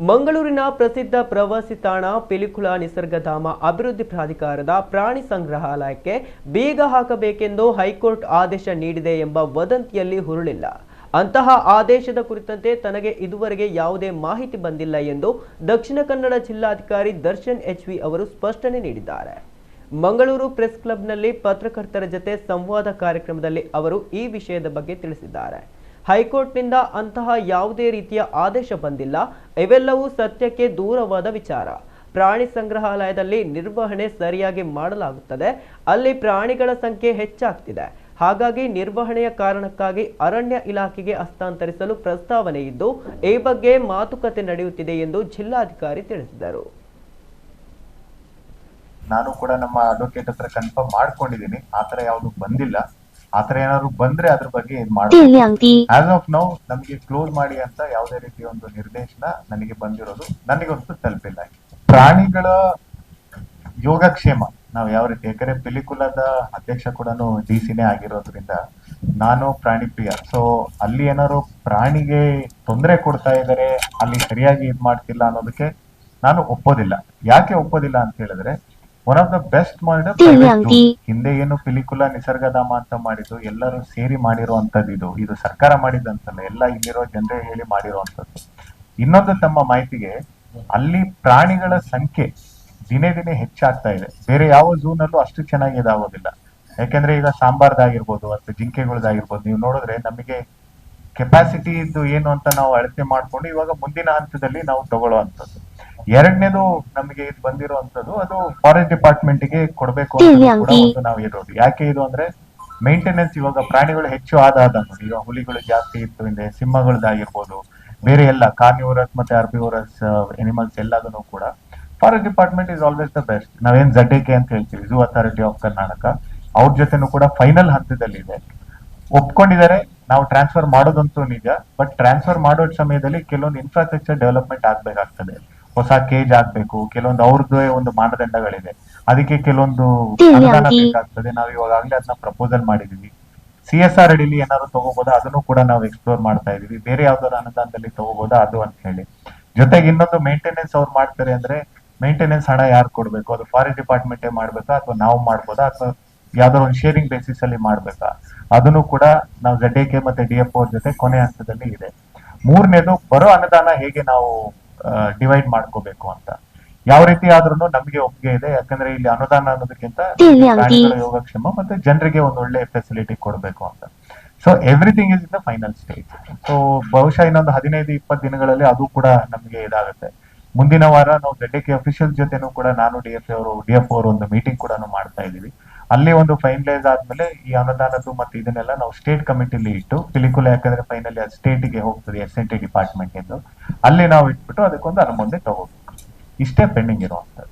ಮಂಗಳೂರಿನ ಪ್ರಸಿದ್ಧ ಪ್ರವಾಸಿ ತಾಣ ಪಿಲಿಕುಳ ನಿಸರ್ಗಧಾಮ ಅಭಿವೃದ್ಧಿ ಪ್ರಾಧಿಕಾರದ ಪ್ರಾಣಿ ಸಂಗ್ರಹಾಲಯಕ್ಕೆ ಬೀಗ ಹಾಕಬೇಕೆಂದು ಹೈಕೋರ್ಟ್ ಆದೇಶ ನೀಡಿದೆ ಎಂಬ ವದಂತಿಯಲ್ಲಿ ಹುರುಳಿಲ್ಲ. ಅಂತಹ ಆದೇಶದ ಕುರಿತಂತೆ ತನಗೆ ಇದುವರೆಗೆ ಯಾವುದೇ ಮಾಹಿತಿ ಬಂದಿಲ್ಲ ಎಂದು ದಕ್ಷಿಣ ಕನ್ನಡ ಜಿಲ್ಲಾಧಿಕಾರಿ ದರ್ಶನ್ ಎಚ್ವಿ ಅವರು ಸ್ಪಷ್ಟನೆ ನೀಡಿದ್ದಾರೆ. ಮಂಗಳೂರು ಪ್ರೆಸ್ ಕ್ಲಬ್ನಲ್ಲಿ ಪತ್ರಕರ್ತರ ಜತೆ ಸಂವಾದ ಕಾರ್ಯಕ್ರಮದಲ್ಲಿ ಅವರು ಈ ವಿಷಯದ ಬಗ್ಗೆ ತಿಳಿಸಿದ್ದಾರೆ. ಹೈಕೋರ್ಟ್ನಿಂದ ಅಂತಹ ಯಾವುದೇ ರೀತಿಯ ಆದೇಶ ಬಂದಿಲ್ಲ. ಇವೆಲ್ಲವೂ ಸತ್ಯಕ್ಕೆ ದೂರವಾದ ವಿಚಾರ. ಪ್ರಾಣಿ ಸಂಗ್ರಹಾಲಯದಲ್ಲಿ ನಿರ್ವಹಣೆ ಸರಿಯಾಗಿ ಮಾಡಲಾಗುತ್ತದೆ. ಅಲ್ಲಿ ಪ್ರಾಣಿಗಳ ಸಂಖ್ಯೆ ಹೆಚ್ಚಾಗ್ತಿದೆ. ಹಾಗಾಗಿ ನಿರ್ವಹಣೆಯ ಕಾರಣಕ್ಕಾಗಿ ಅರಣ್ಯ ಇಲಾಖೆಗೆ ಹಸ್ತಾಂತರಿಸಲು ಪ್ರಸ್ತಾವನೆ ಇದ್ದು ಈ ಬಗ್ಗೆ ಮಾತುಕತೆ ನಡೆಯುತ್ತಿದೆ ಎಂದು ಜಿಲ್ಲಾಧಿಕಾರಿ ತಿಳಿಸಿದರು. ನಾನು ಕೂಡ ನಮ್ಮ ಅಡ್ವೊಕೇಟ್ ಹತ್ರ ಕನ್ಫರ್ಮ್ ಮಾಡ್ಕೊಂಡಿದ್ದೀನಿ. ಆತರ ಯಾವುದು ಬಂದಿಲ್ಲ. ಆತರ ಏನಾದ್ರು ಬಂದ್ರೆ ಅದ್ರ ಬಗ್ಗೆ ಆಸ್ ಆಫ್ ನೌ ನಮಗೆ ಕ್ಲೋಸ್ ಮಾಡಿ ಅಂತ ಯಾವುದೇ ರೀತಿಯ ಒಂದು ನಿರ್ದೇಶನ ನನಗೆ ಬಂದಿರೋದು ನನಗಂತೂ ತಲುಪಿಲ್ಲ. ಪ್ರಾಣಿಗಳ ಯೋಗಕ್ಷೇಮ ನಾವು ಯಾವ ರೀತಿ, ಯಾಕಂದ್ರೆ ಪಿಲಿಕುಲದ ಅಧ್ಯಕ್ಷ ಕೂಡ ಡಿಸಿನೇ ಆಗಿರೋದ್ರಿಂದ ನಾನು ಪ್ರಾಣಿ ಪ್ರಿಯ. ಸೊ ಅಲ್ಲಿ ಏನಾದ್ರು ಪ್ರಾಣಿಗೆ ತೊಂದರೆ ಕೊಡ್ತಾ ಇದಾರೆ, ಅಲ್ಲಿ ಸರಿಯಾಗಿ ಇದ್ ಮಾಡ್ತಿಲ್ಲ ಅನ್ನೋದಕ್ಕೆ ನಾನು ಒಪ್ಪೋದಿಲ್ಲ. ಯಾಕೆ ಒಪ್ಪೋದಿಲ್ಲ ಅಂತ ಹೇಳಿದ್ರೆ, ಒನ್ ಆಫ್ ದ ಬೆಸ್ಟ್ ಹಿಂದೆ ಏನು ಪಿಲಿಕುಲ ನಿಸರ್ಗಧಾಮ ಅಂತ ಮಾಡಿದ್ದು ಎಲ್ಲರೂ ಸೇರಿ ಮಾಡಿರುವಂತದ್ದು. ಇದು ಸರ್ಕಾರ ಮಾಡಿದಂತಲ್ಲ, ಎಲ್ಲ ಇಲ್ಲಿರೋ ಜನರೇ ಹೇಳಿ ಮಾಡಿರುವಂತದ್ದು. ಇನ್ನೊಂದು ತಮ್ಮ ಮಾಹಿತಿಗೆ, ಅಲ್ಲಿ ಪ್ರಾಣಿಗಳ ಸಂಖ್ಯೆ ದಿನೇ ದಿನೇ ಹೆಚ್ಚಾಗ್ತಾ ಇದೆ. ಬೇರೆ ಯಾವ ಝೂನಲ್ಲೂ ಅಷ್ಟು ಚೆನ್ನಾಗಿ ಇದಾಗೋದಿಲ್ಲ. ಯಾಕೆಂದ್ರೆ ಈಗ ಸಾಂಬಾರ್ದಾಗಿರ್ಬೋದು ಅಥವಾ ಜಿಂಕೆಗಳದಾಗಿರ್ಬೋದು, ನೀವು ನೋಡಿದ್ರೆ ನಮಗೆ ಕೆಪಾಸಿಟಿ ಇದ್ದು ಏನು ಅಂತ ನಾವು ಅಳತೆ ಮಾಡ್ಕೊಂಡು ಇವಾಗ ಮುಂದಿನ ಹಂತದಲ್ಲಿ ನಾವು ತಗೊಳ್ಳುವಂಥದ್ದು. ಎರಡನೇದು ನಮಗೆ ಇದು ಬಂದಿರುವಂತದ್ದು, ಅದು ಫಾರೆಸ್ಟ್ ಡಿಪಾರ್ಟ್ಮೆಂಟ್ ಗೆ ಕೊಡ್ಬೇಕು ಅಂತ ಒಂದು ನಾವು ಇರೋದು. ಯಾಕೆ ಇದು ಅಂದ್ರೆ ಮೇಂಟೆನೆನ್ಸ್, ಇವಾಗ ಪ್ರಾಣಿಗಳು ಹೆಚ್ಚು ಆದ ಈಗ ಹುಲಿಗಳು ಜಾಸ್ತಿ ಇತ್ತು, ಹಿಂದೆ ಸಿಂಹಗಳದಾಗಿರ್ಬೋದು, ಬೇರೆ ಎಲ್ಲ ಕಾರ್ನಿವರಸ್ ಮತ್ತೆ ಆರ್ಬಿವರಸ್ ಎನಿಮಲ್ಸ್ ಎಲ್ಲದನ್ನು ಕೂಡ forest department is always the best. ನಾವೇನ್ ZAK ಅಂತ ಹೇಳ್ತೀವಿ, ಝೂ ಅಥಾರಿಟಿ ಆಫ್ ಕರ್ನಾಟಕ, ಅವ್ರ ಜೊತೆನೂ ಕೂಡ ಫೈನಲ್ ಹಂತದಲ್ಲಿ ಇದೆ. ಒಪ್ಕೊಂಡಿದ್ದಾರೆ. ನಾವು ಟ್ರಾನ್ಸ್ಫರ್ ಮಾಡೋದಂತೂ ನಿಜ, ಬಟ್ ಟ್ರಾನ್ಸ್ಫರ್ ಮಾಡೋ ಸಮಯದಲ್ಲಿ ಕೆಲವೊಂದು ಇನ್ಫ್ರಾಸ್ಟ್ರಕ್ಚರ್ ಡೆವಲಪ್ಮೆಂಟ್ ಆಗ್ಬೇಕಾಗ್ತದೆ. ಹೊಸ ಕೇಜ್ ಆಗ್ಬೇಕು, ಕೆಲವೊಂದು ಅವ್ರದ್ದೇ ಒಂದು ಮಾನದಂಡಗಳಿದೆ. ಅದಕ್ಕೆ ಕೆಲವೊಂದು ಅನುದಾನ ಬೇಕಾಗ್ತದೆ. ನಾವು ಇವಾಗಲೇ ಅದನ್ನ ಪ್ರಪೋಸಲ್ ಮಾಡಿದೀವಿ. CSR ಅಡಿಲಿ ಏನಾದ್ರು ತಗೋಬೋದಾ, ಅದನ್ನು ಕೂಡ ನಾವು ಎಕ್ಸ್ಪ್ಲೋರ್ ಮಾಡ್ತಾ ಇದೀವಿ. ಬೇರೆ ಯಾವ್ದಾದ್ರು ಅನುದಾನದಲ್ಲಿ ತಗೋಬೋದಾ ಅದು ಅಂತ ಹೇಳಿ. ಜೊತೆಗೆ ಇನ್ನೊಂದು ಮೇಂಟೆನೆನ್ಸ್ ಅವ್ರು ಮಾಡ್ತಾರೆ ಅಂದ್ರೆ, ಮೇಂಟೆನೆನ್ಸ್ ಹಣ ಯಾರು ಕೊಡ್ಬೇಕು? ಅದು ಫಾರೆಸ್ಟ್ ಡಿಪಾರ್ಟ್ಮೆಂಟೇ ಮಾಡ್ಬೇಕಾ ಅಥವಾ ನಾವು ಮಾಡ್ಬೋದಾ ಅಥವಾ ಯಾವ್ದಾದ್ರು ಒಂದು ಶೇರಿಂಗ್ ಬೇಸಿಸ್ ಅಲ್ಲಿ ಮಾಡ್ಬೇಕಾ? ಅದನ್ನು ಕೂಡ ನಾವು ZAK ಮತ್ತೆ DFO ಅವ್ರ ಜೊತೆ ಕೊನೆ ಹಂತದಲ್ಲಿ ಇದೆ. ಮೂರನೇದು, ಬರೋ ಅನುದಾನ ಹೇಗೆ ನಾವು ಡಿವೈಡ್ ಮಾಡ್ಕೋಬೇಕು ಅಂತ. ಯಾವ ರೀತಿ ಆದ್ರೂ ನಮಗೆ ಒಪ್ಪಿಗೆ ಇದೆ. ಯಾಕಂದ್ರೆ ಇಲ್ಲಿ ಅನುದಾನ ಅನ್ನೋದಕ್ಕಿಂತ ಪ್ರಾಣಿಗಳ ಯೋಗಕ್ಷೇಮ ಮತ್ತೆ ಜನರಿಗೆ ಒಂದು ಒಳ್ಳೆ ಫೆಸಿಲಿಟಿ ಕೊಡ್ಬೇಕು ಅಂತ. So everything is in the final stage. So ಬಹುಶಃ ಇನ್ನೊಂದು 15-20 ದಿನಗಳಲ್ಲಿ ಅದು ಕೂಡ ನಮಗೆ ಇದಾಗುತ್ತೆ. ಮುಂದಿನ ವಾರ ನಾವು ZAK ಅಫಿಷಿಯಲ್ ಜೊತೆನೂ ಕೂಡ ನಾನು DFO ಅವರು ಒಂದು ಮೀಟಿಂಗ್ ಕೂಡ ಮಾಡ್ತಾ ಇದೀವಿ. ಅಲ್ಲಿ ಒಂದು ಫೈನಲೈಸ್ ಆದ್ಮೇಲೆ ಈ ಅನುದಾನದ್ದು ಮತ್ತೆ ಇದನ್ನೆಲ್ಲ ನಾವು ಸ್ಟೇಟ್ ಕಮಿಟಿಲಿ ಇಟ್ಟು, ಪಿಲಿಕುಲ ಯಾಕಂದ್ರೆ ಫೈನಲಿ ಅದು ಸ್ಟೇಟ್ ಗೆ ಹೋಗ್ತದೆ, SNT ಡಿಪಾರ್ಟ್ಮೆಂಟ್ ಎಂದು, ಅಲ್ಲಿ ನಾವು ಇಟ್ಬಿಟ್ಟು ಅದಕ್ಕೊಂದು ಅನುಮೋದನೆ ತಗೋಬೇಕು. ಇಷ್ಟೇ ಪೆಂಡಿಂಗ್ ಇರುವಂತದ್ದು.